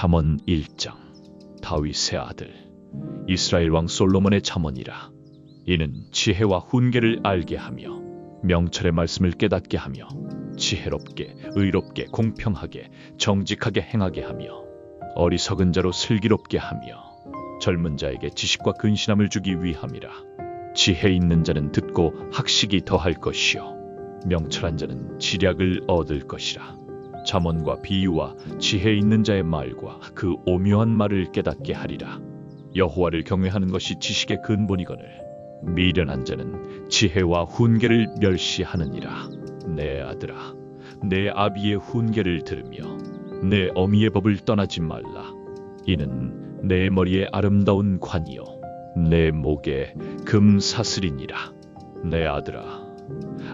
잠언 1장. 다윗의 아들 이스라엘 왕 솔로몬의 잠언이라. 이는 지혜와 훈계를 알게 하며 명철의 말씀을 깨닫게 하며 지혜롭게 의롭게 공평하게 정직하게 행하게 하며 어리석은 자로 슬기롭게 하며 젊은 자에게 지식과 근신함을 주기 위함이라. 지혜 있는 자는 듣고 학식이 더할 것이요 명철한 자는 지략을 얻을 것이라. 잠언과 비유와 지혜 있는 자의 말과 그 오묘한 말을 깨닫게 하리라. 여호와를 경외하는 것이 지식의 근본이거늘 미련한 자는 지혜와 훈계를 멸시하느니라. 내 아들아, 내 아비의 훈계를 들으며 내 어미의 법을 떠나지 말라. 이는 내 머리에 아름다운 관이요 내 목에 금사슬이니라. 내 아들아,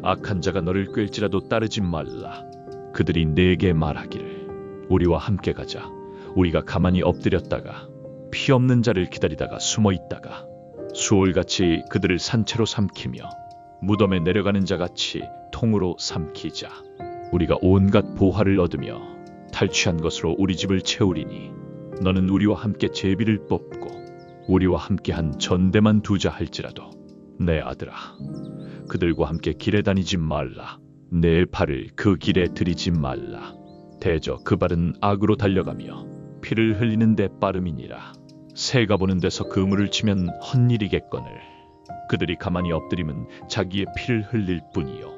악한 자가 너를 꿰일지라도 따르지 말라. 그들이 내게 말하기를 우리와 함께 가자. 우리가 가만히 엎드렸다가 피 없는 자를 기다리다가 숨어 있다가 수올같이 그들을 산채로 삼키며 무덤에 내려가는 자같이 통으로 삼키자. 우리가 온갖 보화를 얻으며 탈취한 것으로 우리 집을 채우리니 너는 우리와 함께 제비를 뽑고 우리와 함께한 전대만 두자 할지라도 내 아들아, 그들과 함께 길에 다니지 말라. 내 발을 그 길에 들이지 말라. 대저 그 발은 악으로 달려가며 피를 흘리는 데 빠름이니라. 새가 보는 데서 그물을 치면 헛일이겠거늘 그들이 가만히 엎드림은 자기의 피를 흘릴 뿐이요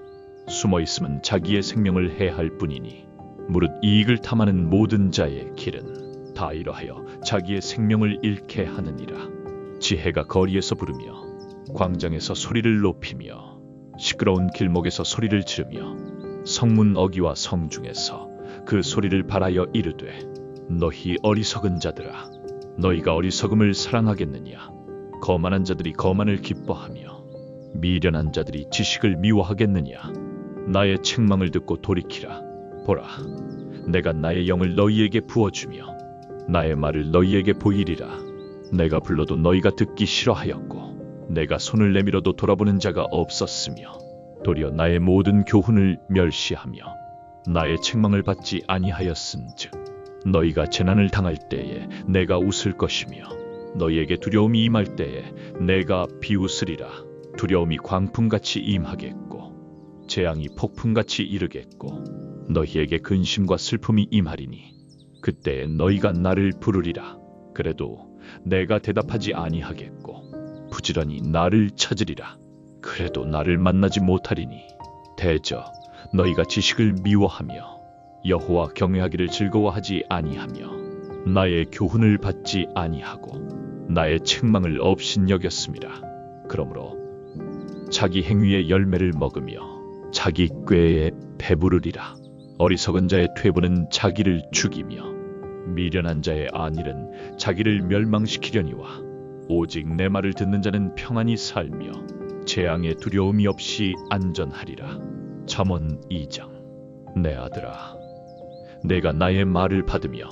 숨어 있으면 자기의 생명을 해할 뿐이니 무릇 이익을 탐하는 모든 자의 길은 다 이러하여 자기의 생명을 잃게 하느니라. 지혜가 거리에서 부르며 광장에서 소리를 높이며 시끄러운 길목에서 소리를 지르며 성문 어귀와 성중에서 그 소리를 발하여 이르되 너희 어리석은 자들아, 너희가 어리석음을 사랑하겠느냐? 거만한 자들이 거만을 기뻐하며 미련한 자들이 지식을 미워하겠느냐? 나의 책망을 듣고 돌이키라. 보라, 내가 나의 영을 너희에게 부어주며 나의 말을 너희에게 보이리라. 내가 불러도 너희가 듣기 싫어하였고 내가 손을 내밀어도 돌아보는 자가 없었으며 도리어 나의 모든 교훈을 멸시하며 나의 책망을 받지 아니하였은즉 너희가 재난을 당할 때에 내가 웃을 것이며 너희에게 두려움이 임할 때에 내가 비웃으리라. 두려움이 광풍같이 임하겠고 재앙이 폭풍같이 이르겠고 너희에게 근심과 슬픔이 임하리니 그때에 너희가 나를 부르리라. 그래도 내가 대답하지 아니하겠고 부지런히 나를 찾으리라. 그래도 나를 만나지 못하리니 대저 너희가 지식을 미워하며 여호와 경외하기를 즐거워하지 아니하며 나의 교훈을 받지 아니하고 나의 책망을 업신여겼음이라. 그러므로 자기 행위의 열매를 먹으며 자기 꾀에 배부르리라. 어리석은 자의 퇴보는 자기를 죽이며 미련한 자의 안일은 자기를 멸망시키려니와 오직 내 말을 듣는 자는 평안히 살며 재앙에 두려움이 없이 안전하리라. 잠언 2장. 내 아들아, 내가 나의 말을 받으며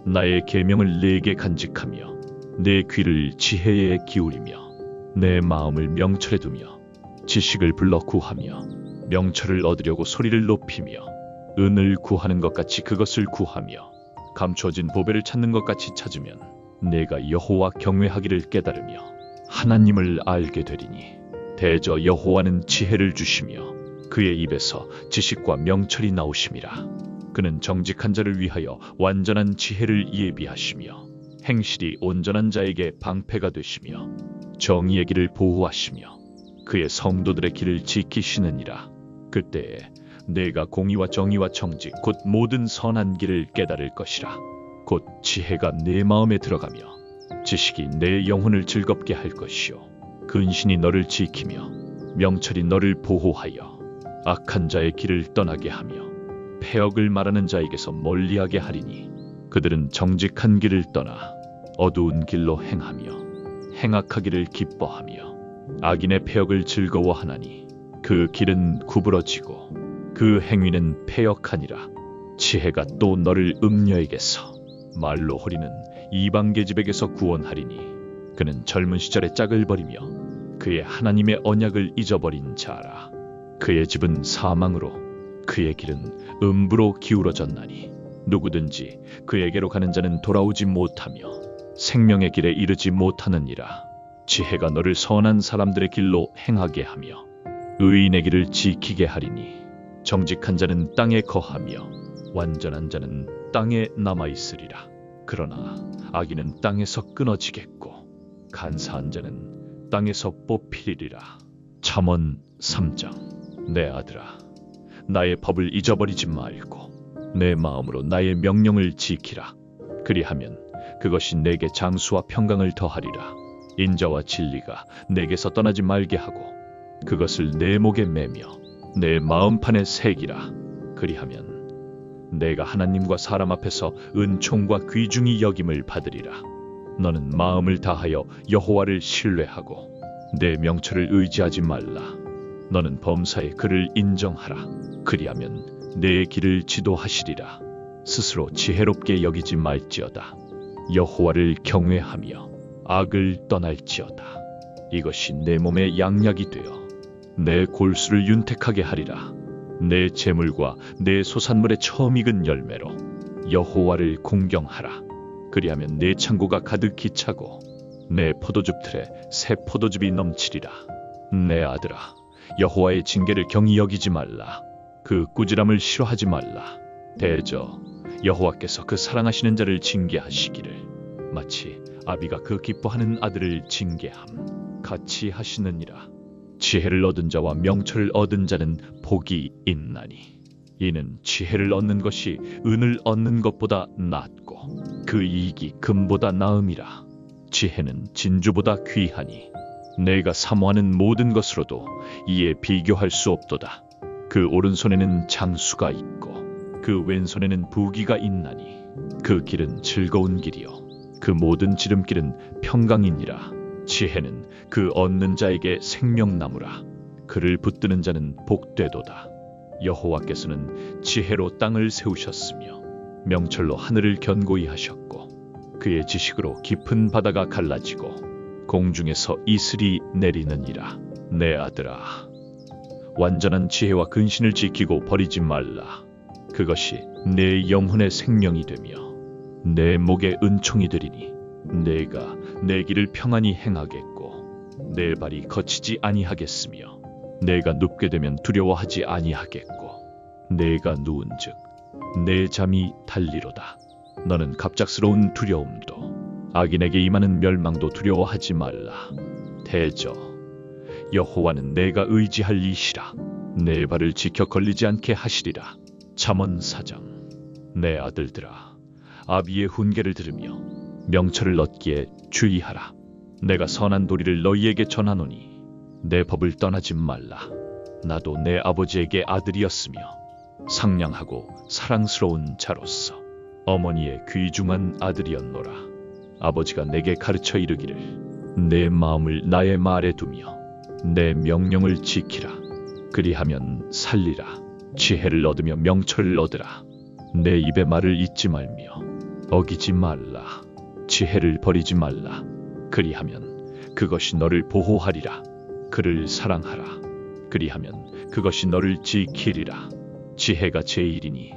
나의 계명을 내게 간직하며 내 귀를 지혜에 기울이며 내 마음을 명철에 두며 지식을 불러 구하며 명철을 얻으려고 소리를 높이며 은을 구하는 것 같이 그것을 구하며 감추어진 보배를 찾는 것 같이 찾으면 내가 여호와 경외하기를 깨달으며 하나님을 알게 되리니 대저 여호와는 지혜를 주시며 그의 입에서 지식과 명철이 나오심이라. 그는 정직한 자를 위하여 완전한 지혜를 예비하시며 행실이 온전한 자에게 방패가 되시며 정의의 길을 보호하시며 그의 성도들의 길을 지키시느니라. 그때에 내가 공의와 정의와 정직 곧 모든 선한 길을 깨달을 것이라. 곧 지혜가 내 마음에 들어가며 지식이 내 영혼을 즐겁게 할 것이요 근신이 너를 지키며 명철이 너를 보호하여 악한 자의 길을 떠나게 하며 패역을 말하는 자에게서 멀리하게 하리니 그들은 정직한 길을 떠나 어두운 길로 행하며 행악하기를 기뻐하며 악인의 패역을 즐거워하나니 그 길은 구부러지고 그 행위는 패역하니라. 지혜가 또 너를 음녀에게서 말로 호리는 이방 계집에게서 구원하리니 그는 젊은 시절에 짝을 버리며 그의 하나님의 언약을 잊어버린 자라. 그의 집은 사망으로 그의 길은 음부로 기울어졌나니 누구든지 그에게로 가는 자는 돌아오지 못하며 생명의 길에 이르지 못하느니라. 지혜가 너를 선한 사람들의 길로 행하게 하며 의인의 길을 지키게 하리니 정직한 자는 땅에 거하며 완전한 자는 땅에 남아있으리라. 그러나 악인은 땅에서 끊어지겠고 간사한 자는 땅에서 뽑히리라. 잠언 3장. 내 아들아, 나의 법을 잊어버리지 말고 내 마음으로 나의 명령을 지키라. 그리하면 그것이 내게 장수와 평강을 더하리라. 인자와 진리가 내게서 떠나지 말게 하고 그것을 내 목에 매며 내 마음판에 새기라. 그리하면 내가 하나님과 사람 앞에서 은총과 귀중히 여김을 받으리라. 너는 마음을 다하여 여호와를 신뢰하고 내 명철을 의지하지 말라. 너는 범사의 그를 인정하라. 그리하면 내 길을 지도하시리라. 스스로 지혜롭게 여기지 말지어다. 여호와를 경외하며 악을 떠날지어다. 이것이 내 몸의 양약이 되어 내 골수를 윤택하게 하리라. 내 재물과 내 소산물의 처음 익은 열매로 여호와를 공경하라. 그리하면 내 창고가 가득히 차고 내 포도즙 틀에 새 포도즙이 넘치리라. 내 아들아, 여호와의 징계를 경히 여기지 말라. 그 꾸지람을 싫어하지 말라. 대저 여호와께서 그 사랑하시는 자를 징계하시기를 마치 아비가 그 기뻐하는 아들을 징계함 같이 하시느니라. 지혜를 얻은 자와 명철을 얻은 자는 복이 있나니 이는 지혜를 얻는 것이 은을 얻는 것보다 낫고 그 이익이 금보다 나음이라. 지혜는 진주보다 귀하니 내가 사모하는 모든 것으로도 이에 비교할 수 없도다. 그 오른손에는 장수가 있고 그 왼손에는 부귀가 있나니 그 길은 즐거운 길이요 그 모든 지름길은 평강이니라. 지혜는 그 얻는 자에게 생명나무라. 그를 붙드는 자는 복되도다. 여호와께서는 지혜로 땅을 세우셨으며 명철로 하늘을 견고히 하셨고 그의 지식으로 깊은 바다가 갈라지고 공중에서 이슬이 내리느니라. 내 아들아, 완전한 지혜와 근신을 지키고 버리지 말라. 그것이 내 영혼의 생명이 되며 내 목의 은총이 되리니 내가 내 길을 평안히 행하겠고 내 발이 거치지 아니하겠으며 내가 눕게 되면 두려워하지 아니하겠고 내가 누운즉 내 잠이 달리로다. 너는 갑작스러운 두려움도 악인에게 임하는 멸망도 두려워하지 말라. 대저 여호와는 내가 의지할 이시라. 내 발을 지켜 걸리지 않게 하시리라. 잠언 4장. 내 아들들아, 아비의 훈계를 들으며 명철을 얻기에 주의하라. 내가 선한 도리를 너희에게 전하노니 내 법을 떠나지 말라. 나도 내 아버지에게 아들이었으며 상냥하고 사랑스러운 자로서 어머니의 귀중한 아들이었노라. 아버지가 내게 가르쳐 이르기를 내 마음을 나의 말에 두며 내 명령을 지키라. 그리하면 살리라. 지혜를 얻으며 명철을 얻으라. 내 입의 말을 잊지 말며 어기지 말라. 지혜를 버리지 말라. 그리하면 그것이 너를 보호하리라. 그를 사랑하라. 그리하면 그것이 너를 지키리라. 지혜가 제일이니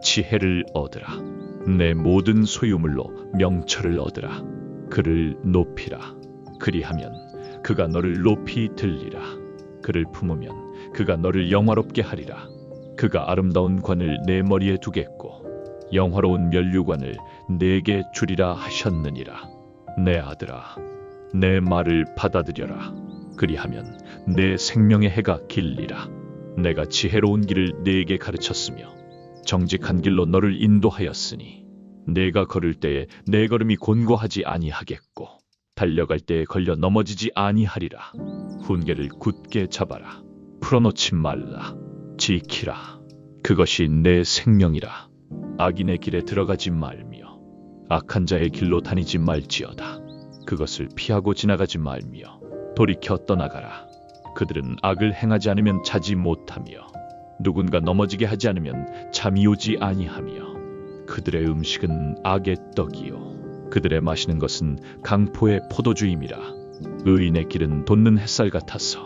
지혜를 얻으라. 내 모든 소유물로 명철을 얻으라. 그를 높이라. 그리하면 그가 너를 높이 들리라. 그를 품으면 그가 너를 영화롭게 하리라. 그가 아름다운 관을 내 머리에 두겠고 영화로운 면류관을 내게 주리라 하셨느니라. 내 아들아, 내 말을 받아들여라. 그리하면 내 생명의 해가 길리라. 내가 지혜로운 길을 네게 가르쳤으며 정직한 길로 너를 인도하였으니 내가 걸을 때에 내 걸음이 곤고하지 아니하겠고 달려갈 때에 걸려 넘어지지 아니하리라. 훈계를 굳게 잡아라. 풀어놓지 말라. 지키라. 그것이 내 생명이라. 악인의 길에 들어가지 말며 악한 자의 길로 다니지 말지어다. 그것을 피하고 지나가지 말며 돌이켜 떠나가라. 그들은 악을 행하지 않으면 자지 못하며 누군가 넘어지게 하지 않으면 잠이 오지 아니하며 그들의 음식은 악의 떡이요 그들의 마시는 것은 강포의 포도주임이라. 의인의 길은 돋는 햇살 같아서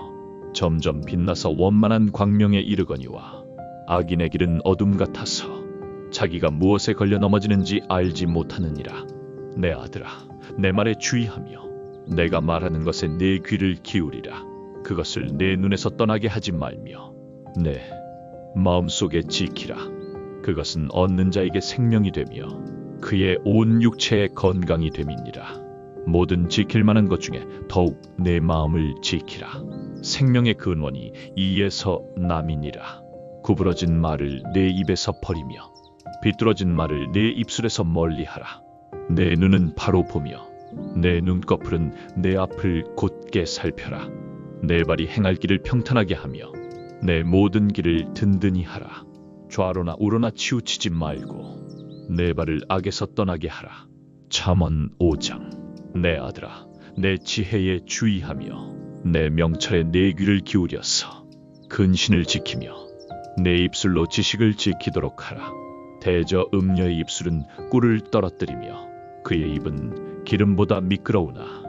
점점 빛나서 원만한 광명에 이르거니와 악인의 길은 어둠 같아서 자기가 무엇에 걸려 넘어지는지 알지 못하느니라. 내 아들아, 내 말에 주의하며 내가 말하는 것에 내 귀를 기울이라. 그것을 내 눈에서 떠나게 하지 말며 내 마음속에 지키라. 그것은 얻는 자에게 생명이 되며 그의 온 육체의 건강이 됨이니라. 모든 지킬 만한 것 중에 더욱 내 마음을 지키라. 생명의 근원이 이에서 남이니라. 구부러진 말을 내 입에서 버리며 비뚤어진 말을 내 입술에서 멀리하라. 내 눈은 바로 보며 내 눈꺼풀은 내 앞을 곧게 살펴라. 내 발이 행할 길을 평탄하게 하며 내 모든 길을 든든히 하라. 좌로나 우로나 치우치지 말고 내 발을 악에서 떠나게 하라. 잠언 5장. 내 아들아, 내 지혜에 주의하며 내 명철에 내 귀를 기울여서 근신을 지키며 내 입술로 지식을 지키도록 하라. 대저 음녀의 입술은 꿀을 떨어뜨리며 그의 입은 기름보다 미끄러우나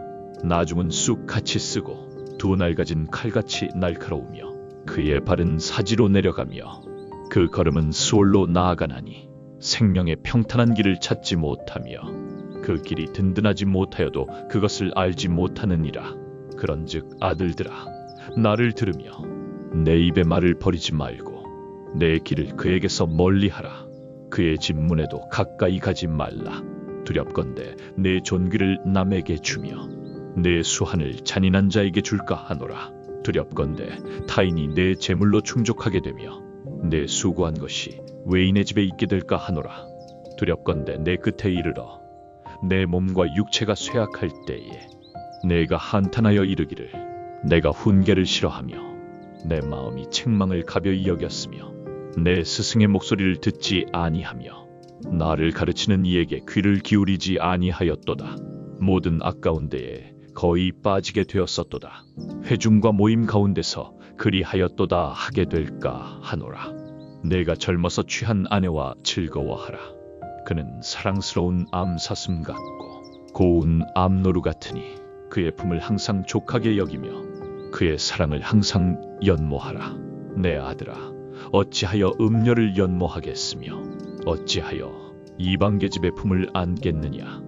나중은 쑥같이 쓰고 두 날 가진 칼같이 날카로우며 그의 발은 사지로 내려가며 그 걸음은 수월로 나아가나니 생명의 평탄한 길을 찾지 못하며 그 길이 든든하지 못하여도 그것을 알지 못하느니라. 그런즉 아들들아, 나를 들으며 내 입의 말을 버리지 말고 내 길을 그에게서 멀리하라. 그의 집문에도 가까이 가지 말라. 두렵건대 내 존귀를 남에게 주며 내 수한을 잔인한 자에게 줄까 하노라. 두렵건대 타인이 내 재물로 충족하게 되며 내 수고한 것이 외인의 집에 있게 될까 하노라. 두렵건대 내 끝에 이르러 내 몸과 육체가 쇠약할 때에 내가 한탄하여 이르기를 내가 훈계를 싫어하며 내 마음이 책망을 가벼이 여겼으며 내 스승의 목소리를 듣지 아니하며 나를 가르치는 이에게 귀를 기울이지 아니하였도다. 모든 아까운 데에 거의 빠지게 되었었도다. 회중과 모임 가운데서 그리하였도다 하게 될까 하노라. 내가 젊어서 취한 아내와 즐거워하라. 그는 사랑스러운 암사슴 같고 고운 암노루 같으니 그의 품을 항상 족하게 여기며 그의 사랑을 항상 연모하라. 내 아들아, 어찌하여 음녀를 연모하겠으며 어찌하여 이방 계집의 품을 안겠느냐.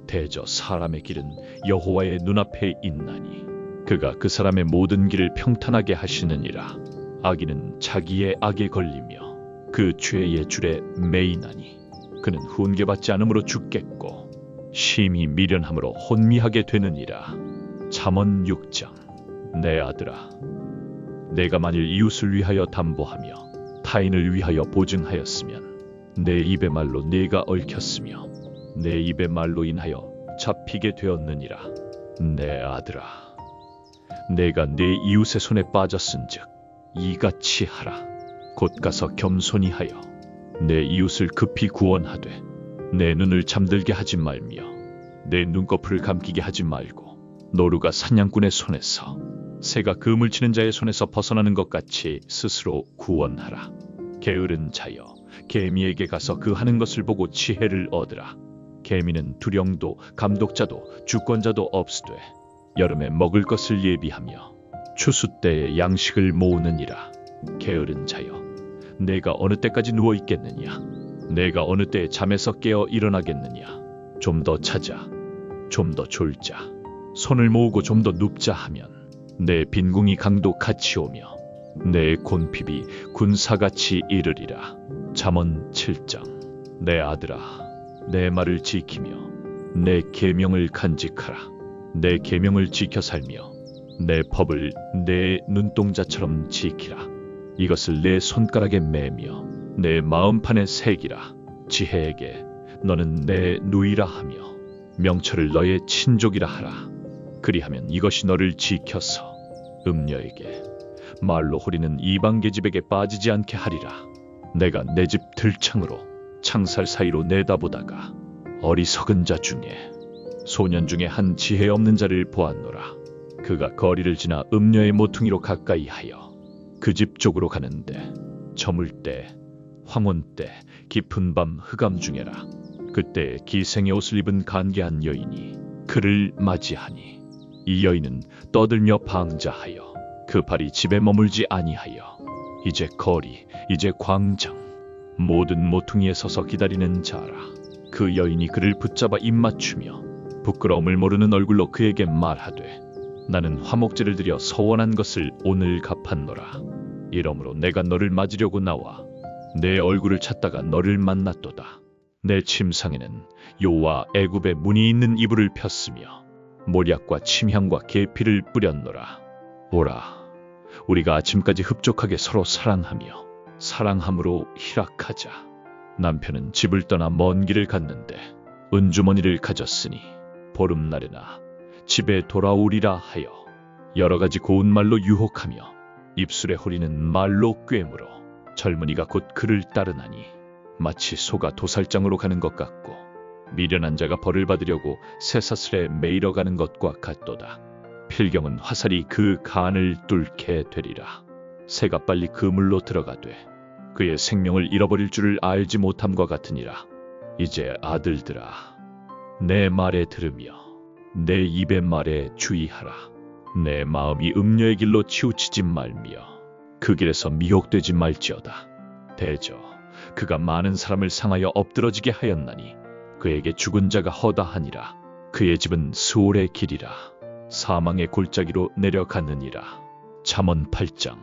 대저 사람의 길은 여호와의 눈앞에 있나니 그가 그 사람의 모든 길을 평탄하게 하시느니라. 악인은 자기의 악에 걸리며 그 죄의 줄에 매이나니 그는 훈계받지 않음으로 죽겠고 심히 미련함으로 혼미하게 되느니라. 잠언 6장. 내 아들아, 내가 만일 이웃을 위하여 담보하며 타인을 위하여 보증하였으면 내 입의 말로 내가 얽혔으며 내 입의 말로 인하여 잡히게 되었느니라. 내 아들아, 내가 내 이웃의 손에 빠졌은즉 이같이 하라. 곧 가서 겸손히 하여 내 이웃을 급히 구원하되 내 눈을 잠들게 하지 말며 내 눈꺼풀을 감기게 하지 말고 노루가 사냥꾼의 손에서 새가 그물 치는 자의 손에서 벗어나는 것 같이 스스로 구원하라. 게으른 자여, 개미에게 가서 그 하는 것을 보고 지혜를 얻으라. 개미는 두령도 감독자도 주권자도 없으되 여름에 먹을 것을 예비하며 추수 때에 양식을 모으느니라. 게으른 자여, 내가 어느 때까지 누워 있겠느냐? 내가 어느 때에 잠에서 깨어 일어나겠느냐? 좀 더 자자, 좀 더 졸자, 손을 모으고 좀 더 눕자 하면 내 빈궁이 강도 같이 오며 내 곤핍이 군사같이 이르리라. 잠언 7장. 내 아들아, 내 말을 지키며 내 계명을 간직하라. 내 계명을 지켜 살며 내 법을 내 눈동자처럼 지키라. 이것을 내 손가락에 매며 내 마음판에 새기라. 지혜에게 너는 내 누이라 하며 명철을 너의 친족이라 하라. 그리하면 이것이 너를 지켜서 음녀에게 말로 호리는 이방 계집에게 빠지지 않게 하리라. 내가 내 집 들창으로 창살 사이로 내다보다가 어리석은 자 중에 소년 중에 한 지혜 없는 자를 보았노라. 그가 거리를 지나 음녀의 모퉁이로 가까이 하여 그 집 쪽으로 가는데 저물 때 황혼 때 깊은 밤 흑암 중에라. 그때 기생의 옷을 입은 간계한 여인이 그를 맞이하니 이 여인은 떠들며 방자하여 그 발이 집에 머물지 아니하여 이제 거리, 이제 광장, 모든 모퉁이에 서서 기다리는 자라. 그 여인이 그를 붙잡아 입맞추며 부끄러움을 모르는 얼굴로 그에게 말하되 나는 화목제를 드려 서원한 것을 오늘 갚았노라. 이러므로 내가 너를 맞으려고 나와 내 얼굴을 찾다가 너를 만났도다. 내 침상에는 요와 애굽의 무늬 있는 이불을 폈으며 몰약과 침향과 계피를 뿌렸노라. 오라, 우리가 아침까지 흡족하게 서로 사랑하며 사랑함으로 희락하자. 남편은 집을 떠나 먼 길을 갔는데 은주머니를 가졌으니 보름날에나 집에 돌아오리라 하여 여러 가지 고운 말로 유혹하며 입술에 호리는 말로 꿰물어 젊은이가 곧 그를 따르나니 마치 소가 도살장으로 가는 것 같고 미련한 자가 벌을 받으려고 쇠사슬에 매이러 가는 것과 같도다. 필경은 화살이 그 간을 뚫게 되리라. 새가 빨리 그물로 들어가되 그의 생명을 잃어버릴 줄을 알지 못함과 같으니라. 이제 아들들아, 내 말에 들으며 내 입의 말에 주의하라. 내 마음이 음녀의 길로 치우치지 말며 그 길에서 미혹되지 말지어다. 대저 그가 많은 사람을 상하여 엎드러지게 하였나니 그에게 죽은 자가 허다하니라. 그의 집은 수올의 길이라 사망의 골짜기로 내려가느니라. 잠언 8장.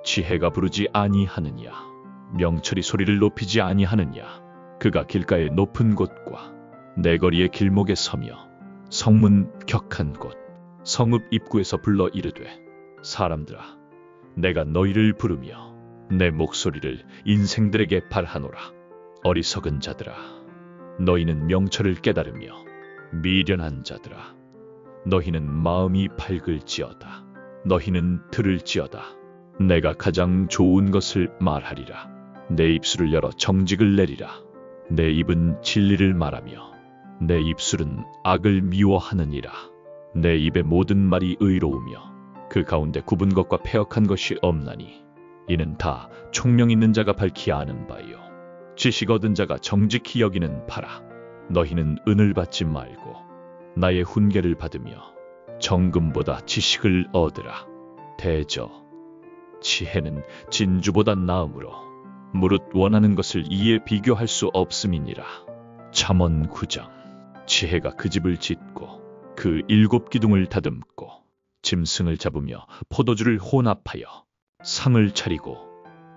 지혜가 부르지 아니하느냐, 명철이 소리를 높이지 아니하느냐. 그가 길가의 높은 곳과 내거리의 길목에 서며 성문 격한 곳 성읍 입구에서 불러 이르되 사람들아, 내가 너희를 부르며 내 목소리를 인생들에게 발하노라. 어리석은 자들아, 너희는 명철을 깨달으며 미련한 자들아, 너희는 마음이 밝을지어다. 너희는 들을지어다. 내가 가장 좋은 것을 말하리라. 내 입술을 열어 정직을 내리라. 내 입은 진리를 말하며 내 입술은 악을 미워하느니라. 내 입의 모든 말이 의로우며 그 가운데 굽은 것과 패역한 것이 없나니 이는 다 총명 있는 자가 밝히 아는 바요. 지식 얻은 자가 정직히 여기는 바라. 너희는 은을 받지 말고 나의 훈계를 받으며 정금보다 지식을 얻으라. 대저 지혜는 진주보다 나음으로 무릇 원하는 것을 이에 비교할 수 없음이니라. 잠언 9장. 지혜가 그 집을 짓고 그 7 기둥을 다듬고 짐승을 잡으며 포도주를 혼합하여 상을 차리고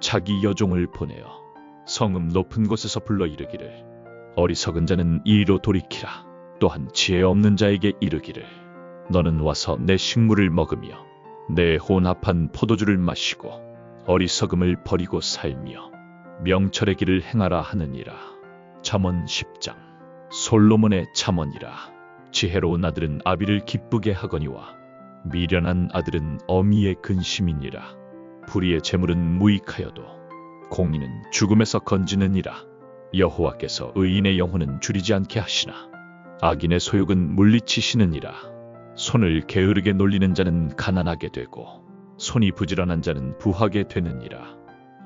자기 여종을 보내어 성읍 높은 곳에서 불러 이르기를 어리석은 자는 이리로 돌이키라. 또한 지혜 없는 자에게 이르기를 너는 와서 내 식물을 먹으며 내 혼합한 포도주를 마시고 어리석음을 버리고 살며 명철의 길을 행하라 하느니라. 잠언 10장. 솔로몬의 잠언이라. 지혜로운 아들은 아비를 기쁘게 하거니와 미련한 아들은 어미의 근심이니라. 불의의 재물은 무익하여도 공의는 죽음에서 건지느니라. 여호와께서 의인의 영혼은 줄이지 않게 하시나 악인의 소욕은 물리치시느니라. 손을 게으르게 놀리는 자는 가난하게 되고 손이 부지런한 자는 부하게 되느니라.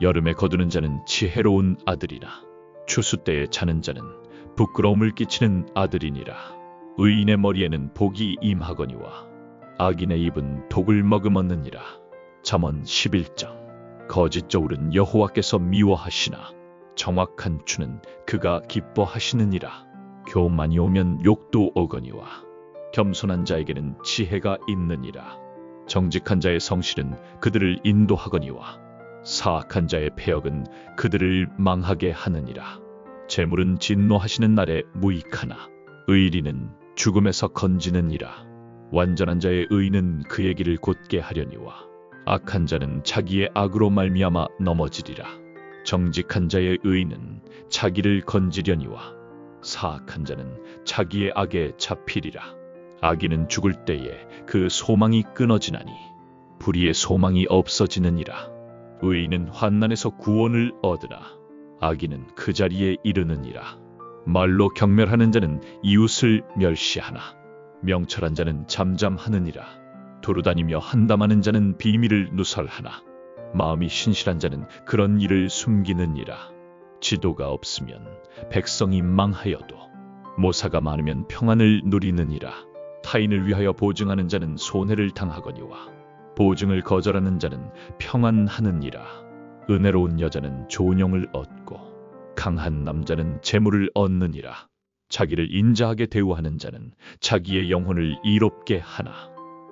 여름에 거두는 자는 지혜로운 아들이나 추수 때에 자는 자는 부끄러움을 끼치는 아들이니라. 의인의 머리에는 복이 임하거니와 악인의 입은 독을 머금었느니라. 잠언 11장. 거짓 저울은 여호와께서 미워하시나 정확한 추는 그가 기뻐하시느니라. 교만이 오면 욕도 오거니와 겸손한 자에게는 지혜가 있느니라. 정직한 자의 성실은 그들을 인도하거니와 사악한 자의 패역은 그들을 망하게 하느니라. 재물은 진노하시는 날에 무익하나 의리는 죽음에서 건지느니라. 완전한 자의 의는 그의 길을 곧게 하려니와 악한 자는 자기의 악으로 말미암아 넘어지리라. 정직한 자의 의는 자기를 건지려니와 사악한 자는 자기의 악에 잡히리라. 악인은 죽을 때에 그 소망이 끊어지나니 불의의 소망이 없어지느니라. 의인은 환난에서 구원을 얻으나 악인은 그 자리에 이르느니라. 말로 경멸하는 자는 이웃을 멸시하나 명철한 자는 잠잠하느니라. 두루다니며 한담하는 자는 비밀을 누설하나 마음이 신실한 자는 그런 일을 숨기느니라. 지도가 없으면 백성이 망하여도 모사가 많으면 평안을 누리느니라. 타인을 위하여 보증하는 자는 손해를 당하거니와 보증을 거절하는 자는 평안하느니라. 은혜로운 여자는 존영을 얻고 강한 남자는 재물을 얻느니라. 자기를 인자하게 대우하는 자는 자기의 영혼을 이롭게 하나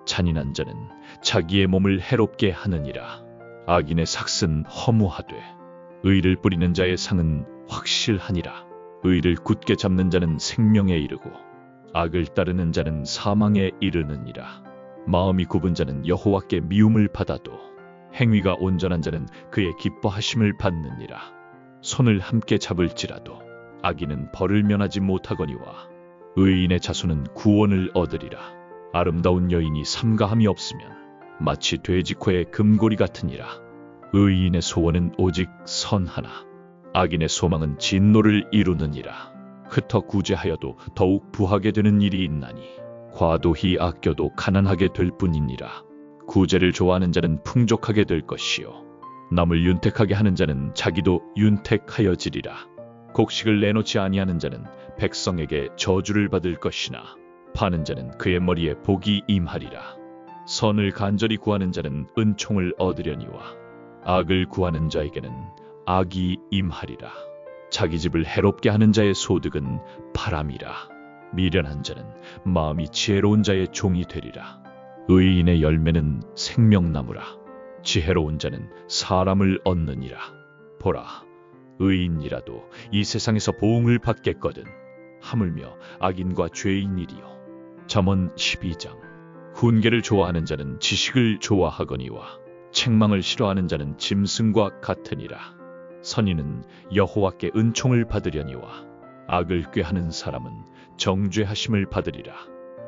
잔인한 자는 자기의 몸을 해롭게 하느니라. 악인의 삭은 허무하되 의를 뿌리는 자의 상은 확실하니라. 의를 굳게 잡는 자는 생명에 이르고 악을 따르는 자는 사망에 이르느니라. 마음이 굽은 자는 여호와께 미움을 받아도 행위가 온전한 자는 그의 기뻐하심을 받느니라. 손을 함께 잡을지라도 악인은 벌을 면하지 못하거니와 의인의 자손은 구원을 얻으리라. 아름다운 여인이 삼가함이 없으면 마치 돼지 코의 금고리 같으니라. 의인의 소원은 오직 선하나 악인의 소망은 진노를 이루느니라. 흩어 구제하여도 더욱 부하게 되는 일이 있나니 과도히 아껴도 가난하게 될 뿐이니라. 구제를 좋아하는 자는 풍족하게 될 것이요 남을 윤택하게 하는 자는 자기도 윤택하여지리라. 곡식을 내놓지 아니하는 자는 백성에게 저주를 받을 것이나 파는 자는 그의 머리에 복이 임하리라. 선을 간절히 구하는 자는 은총을 얻으려니와 악을 구하는 자에게는 악이 임하리라. 자기 집을 해롭게 하는 자의 소득은 바람이라. 미련한 자는 마음이 지혜로운 자의 종이 되리라. 의인의 열매는 생명나무라. 지혜로운 자는 사람을 얻느니라. 보라, 의인이라도 이 세상에서 보응을 받겠거든. 하물며 악인과 죄인이리요. 잠언 12장. 훈계를 좋아하는 자는 지식을 좋아하거니와 책망을 싫어하는 자는 짐승과 같으니라. 선인은 여호와께 은총을 받으려니와 악을 꾀하는 사람은 정죄하심을 받으리라.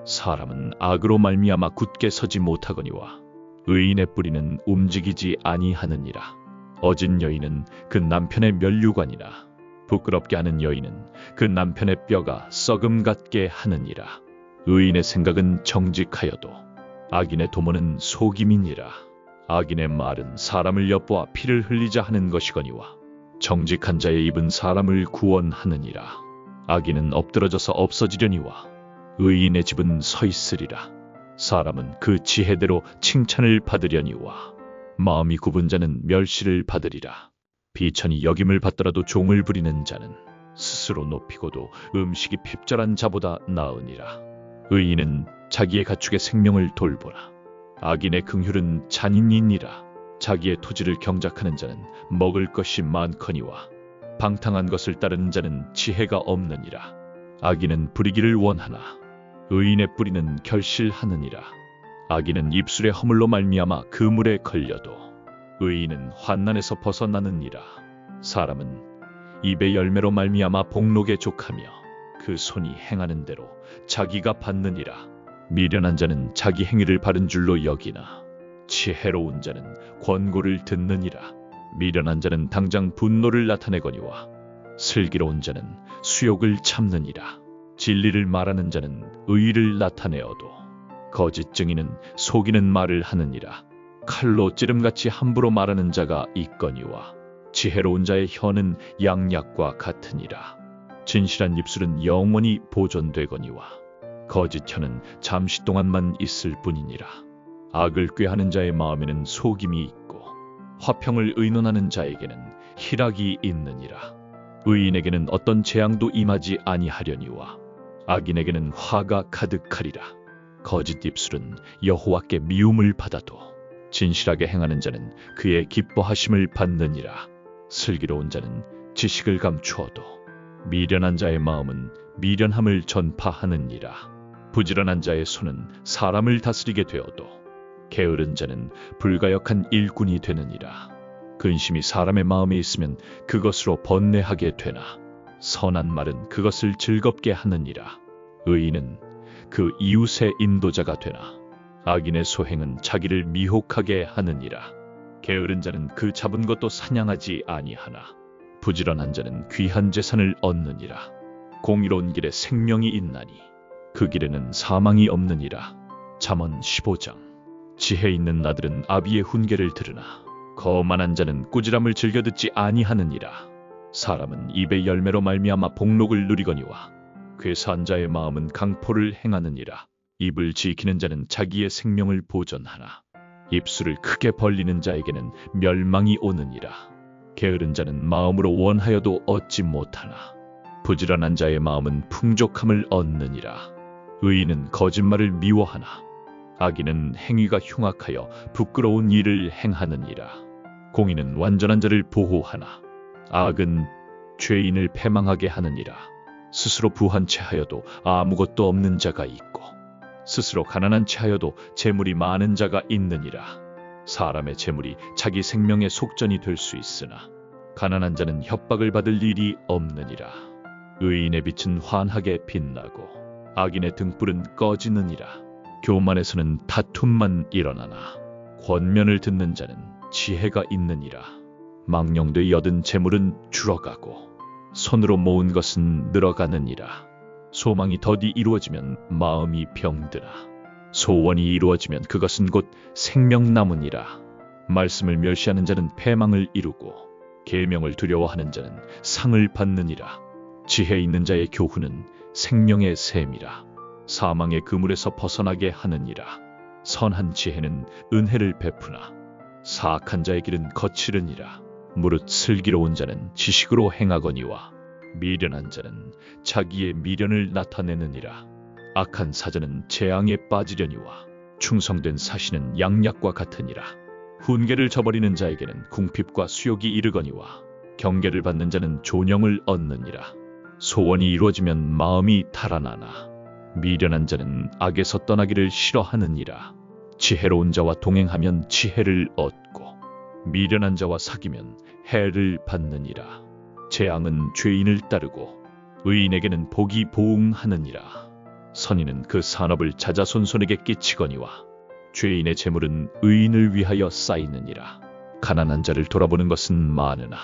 사람은 악으로 말미암아 굳게 서지 못하거니와 의인의 뿌리는 움직이지 아니하느니라. 어진 여인은 그 남편의 면류관이라. 부끄럽게 하는 여인은 그 남편의 뼈가 썩음 같게 하느니라. 의인의 생각은 정직하여도 악인의 도모는 속임이니라. 악인의 말은 사람을 엿보아 피를 흘리자 하는 것이거니와 정직한 자의 입은 사람을 구원하느니라. 악인은 엎드러져서 없어지려니와 의인의 집은 서 있으리라. 사람은 그 지혜대로 칭찬을 받으려니와 마음이 굽은 자는 멸시를 받으리라. 비천이 여김을 받더라도 종을 부리는 자는 스스로 높이고도 음식이 핍절한 자보다 나으니라. 의인은 자기의 가축의 생명을 돌보라. 악인의 긍휼은 잔인이니라. 자기의 토지를 경작하는 자는 먹을 것이 많거니와 방탕한 것을 따르는 자는 지혜가 없느니라. 악인은 부리기를 원하나 의인의 뿌리는 결실하느니라. 악인은 입술의 허물로 말미암아 그물에 걸려도 의인은 환난에서 벗어나느니라. 사람은 입의 열매로 말미암아 복록에 족하며 그 손이 행하는 대로 자기가 받느니라. 미련한 자는 자기 행위를 바른 줄로 여기나 지혜로운 자는 권고를 듣느니라. 미련한 자는 당장 분노를 나타내거니와 슬기로운 자는 수욕을 참느니라. 진리를 말하는 자는 의의를 나타내어도 거짓 증인은 속이는 말을 하느니라. 칼로 찌름같이 함부로 말하는 자가 있거니와 지혜로운 자의 혀는 양약과 같으니라. 진실한 입술은 영원히 보존되거니와 거짓 혀는 잠시 동안만 있을 뿐이니라. 악을 꾀하는 자의 마음에는 속임이 있고 화평을 의논하는 자에게는 희락이 있느니라. 의인에게는 어떤 재앙도 임하지 아니하려니와 악인에게는 화가 가득하리라. 거짓 입술은 여호와께 미움을 받아도 진실하게 행하는 자는 그의 기뻐하심을 받느니라. 슬기로운 자는 지식을 감추어도 미련한 자의 마음은 미련함을 전파하느니라. 부지런한 자의 손은 사람을 다스리게 되어도 게으른 자는 불가역한 일꾼이 되느니라. 근심이 사람의 마음에 있으면 그것으로 번뇌하게 되나 선한 말은 그것을 즐겁게 하느니라. 의인은 그 이웃의 인도자가 되나 악인의 소행은 자기를 미혹하게 하느니라. 게으른 자는 그 잡은 것도 사냥하지 아니하나 부지런한 자는 귀한 재산을 얻느니라. 공의로운 길에 생명이 있나니 그 길에는 사망이 없느니라. 잠언 15장. 지혜 있는 나들은 아비의 훈계를 들으나 거만한 자는 꾸지람을 즐겨 듣지 아니하느니라. 사람은 입의 열매로 말미암아 복록을 누리거니와 괴사한 자의 마음은 강포를 행하느니라. 입을 지키는 자는 자기의 생명을 보존하나 입술을 크게 벌리는 자에게는 멸망이 오느니라. 게으른 자는 마음으로 원하여도 얻지 못하나 부지런한 자의 마음은 풍족함을 얻느니라. 의인은 거짓말을 미워하나 악인은 행위가 흉악하여 부끄러운 일을 행하느니라. 공의는 완전한 자를 보호하나 악은 죄인을 패망하게 하느니라. 스스로 부한 채 하여도 아무것도 없는 자가 있고 스스로 가난한 채 하여도 재물이 많은 자가 있느니라. 사람의 재물이 자기 생명의 속전이 될 수 있으나 가난한 자는 협박을 받을 일이 없느니라. 의인의 빛은 환하게 빛나고 악인의 등불은 꺼지느니라. 교만에서는 다툼만 일어나나 권면을 듣는 자는 지혜가 있느니라. 망령되이 얻은 재물은 줄어가고 손으로 모은 것은 늘어가느니라. 소망이 더디 이루어지면 마음이 병드나 소원이 이루어지면 그것은 곧 생명나무니라. 말씀을 멸시하는 자는 패망을 이루고 계명을 두려워하는 자는 상을 받느니라. 지혜 있는 자의 교훈은 생명의 샘이라. 사망의 그물에서 벗어나게 하느니라. 선한 지혜는 은혜를 베푸나 사악한 자의 길은 거칠으니라. 무릇 슬기로운 자는 지식으로 행하거니와 미련한 자는 자기의 미련을 나타내느니라. 악한 사자는 재앙에 빠지려니와 충성된 사신은 양약과 같으니라. 훈계를 저버리는 자에게는 궁핍과 수욕이 이르거니와 경계를 받는 자는 존영을 얻느니라. 소원이 이루어지면 마음이 달아나나 미련한 자는 악에서 떠나기를 싫어하느니라. 지혜로운 자와 동행하면 지혜를 얻고 미련한 자와 사귀면 해를 받느니라. 재앙은 죄인을 따르고 의인에게는 복이 보응하느니라. 선인은 그 산업을 자자손손에게 끼치거니와 죄인의 재물은 의인을 위하여 쌓이느니라. 가난한 자를 돌아보는 것은 많으나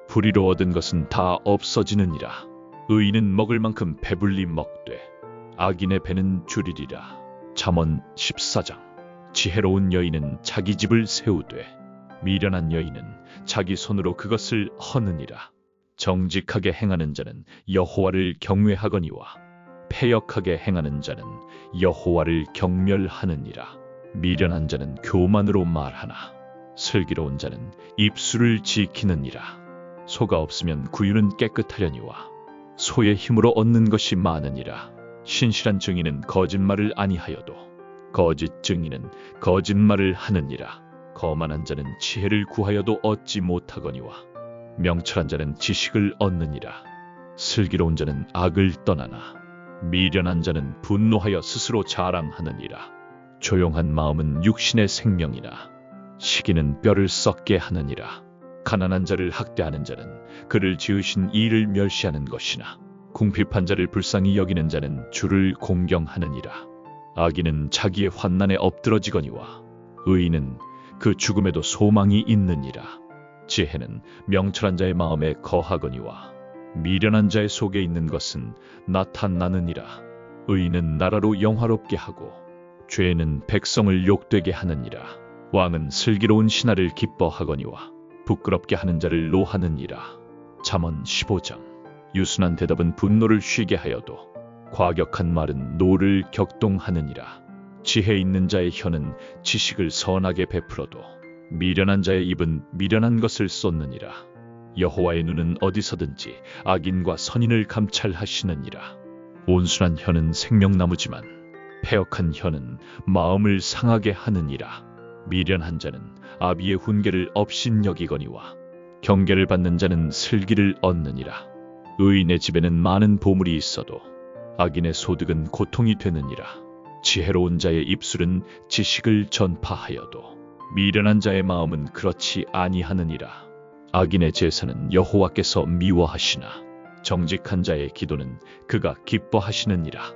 불의로 얻은 것은 다 없어지느니라. 의인은 먹을 만큼 배불리 먹되 악인의 배는 줄이리라. 잠언 14장. 지혜로운 여인은 자기 집을 세우되 미련한 여인은 자기 손으로 그것을 허느니라. 정직하게 행하는 자는 여호와를 경외하거니와 패역하게 행하는 자는 여호와를 경멸하느니라. 미련한 자는 교만으로 말하나 슬기로운 자는 입술을 지키느니라. 소가 없으면 구유는 깨끗하려니와 소의 힘으로 얻는 것이 많으니라. 신실한 증인은 거짓말을 아니하여도 거짓 증인은 거짓말을 하느니라. 거만한 자는 지혜를 구하여도 얻지 못하거니와 명철한 자는 지식을 얻느니라. 슬기로운 자는 악을 떠나나 미련한 자는 분노하여 스스로 자랑하느니라. 조용한 마음은 육신의 생명이나 시기는 뼈를 썩게 하느니라. 가난한 자를 학대하는 자는 그를 지으신 이를 멸시하는 것이나 궁핍한 자를 불쌍히 여기는 자는 주를 공경하느니라. 악인은 자기의 환난에 엎드러지거니와 의인은 그 죽음에도 소망이 있느니라. 지혜는 명철한 자의 마음에 거하거니와 미련한 자의 속에 있는 것은 나타나느니라. 의인은 나라로 영화롭게 하고 죄는 백성을 욕되게 하느니라. 왕은 슬기로운 신하를 기뻐하거니와 부끄럽게 하는 자를 노하느니라. 잠언 15장. 유순한 대답은 분노를 쉬게 하여도 과격한 말은 노를 격동하느니라. 지혜 있는 자의 혀는 지식을 선하게 베풀어도 미련한 자의 입은 미련한 것을 쏟느니라. 여호와의 눈은 어디서든지 악인과 선인을 감찰하시느니라. 온순한 혀는 생명나무지만 패역한 혀는 마음을 상하게 하느니라. 미련한 자는 아비의 훈계를 업신여기거니와 경계를 받는 자는 슬기를 얻느니라. 의인의 집에는 많은 보물이 있어도 악인의 소득은 고통이 되느니라. 지혜로운 자의 입술은 지식을 전파하여도 미련한 자의 마음은 그렇지 아니하느니라. 악인의 제사는 여호와께서 미워하시나 정직한 자의 기도는 그가 기뻐하시느니라.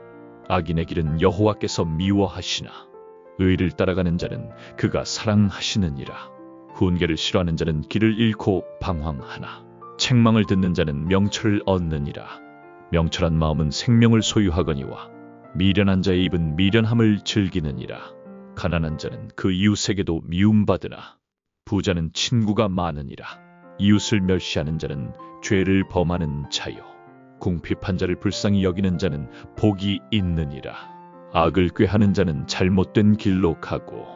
악인의 길은 여호와께서 미워하시나 의를 따라가는 자는 그가 사랑하시느니라. 훈계를 싫어하는 자는 길을 잃고 방황하나 책망을 듣는 자는 명철을 얻느니라. 명철한 마음은 생명을 소유하거니와 미련한 자의 입은 미련함을 즐기느니라. 가난한 자는 그 이웃에게도 미움받으나 부자는 친구가 많으니라. 이웃을 멸시하는 자는 죄를 범하는 자요 궁핍한 자를 불쌍히 여기는 자는 복이 있느니라. 악을 꾀하는 자는 잘못된 길로 가고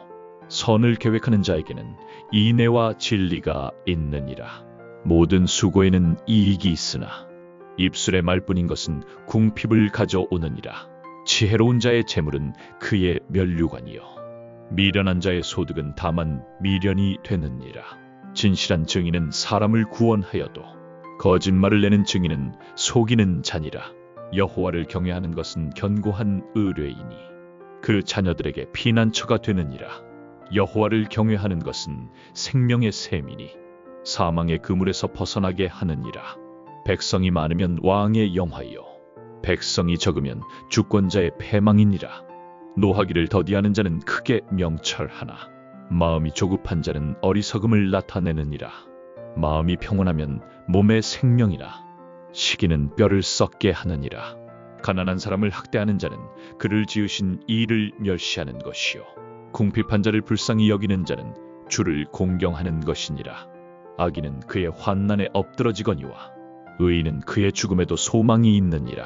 선을 계획하는 자에게는 인애와 진리가 있느니라. 모든 수고에는 이익이 있으나 입술의 말뿐인 것은 궁핍을 가져오느니라. 지혜로운 자의 재물은 그의 면류관이요 미련한 자의 소득은 다만 미련이 되느니라. 진실한 증인은 사람을 구원하여도 거짓말을 내는 증인은 속이는 자니라. 여호와를 경외하는 것은 견고한 의뢰이니 그 자녀들에게 피난처가 되느니라. 여호와를 경외하는 것은 생명의 셈이니 사망의 그물에서 벗어나게 하느니라. 백성이 많으면 왕의 영화요 백성이 적으면 주권자의 패망이니라. 노하기를 더디하는 자는 크게 명철하나 마음이 조급한 자는 어리석음을 나타내느니라. 마음이 평온하면 몸의 생명이라 시기는 뼈를 썩게 하느니라. 가난한 사람을 학대하는 자는 그를 지으신 이를 멸시하는 것이요 궁핍한 자를 불쌍히 여기는 자는 주를 공경하는 것이니라. 악인은 그의 환난에 엎드러지거니와 의인은 그의 죽음에도 소망이 있느니라.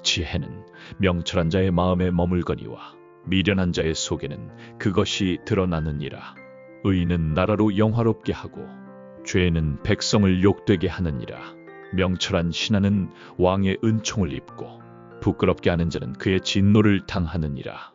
지혜는 명철한 자의 마음에 머물거니와 미련한 자의 속에는 그것이 드러나느니라. 의인은 나라로 영화롭게 하고 죄는 백성을 욕되게 하느니라. 명철한 신하는 왕의 은총을 입고 부끄럽게 하는 자는 그의 진노를 당하느니라.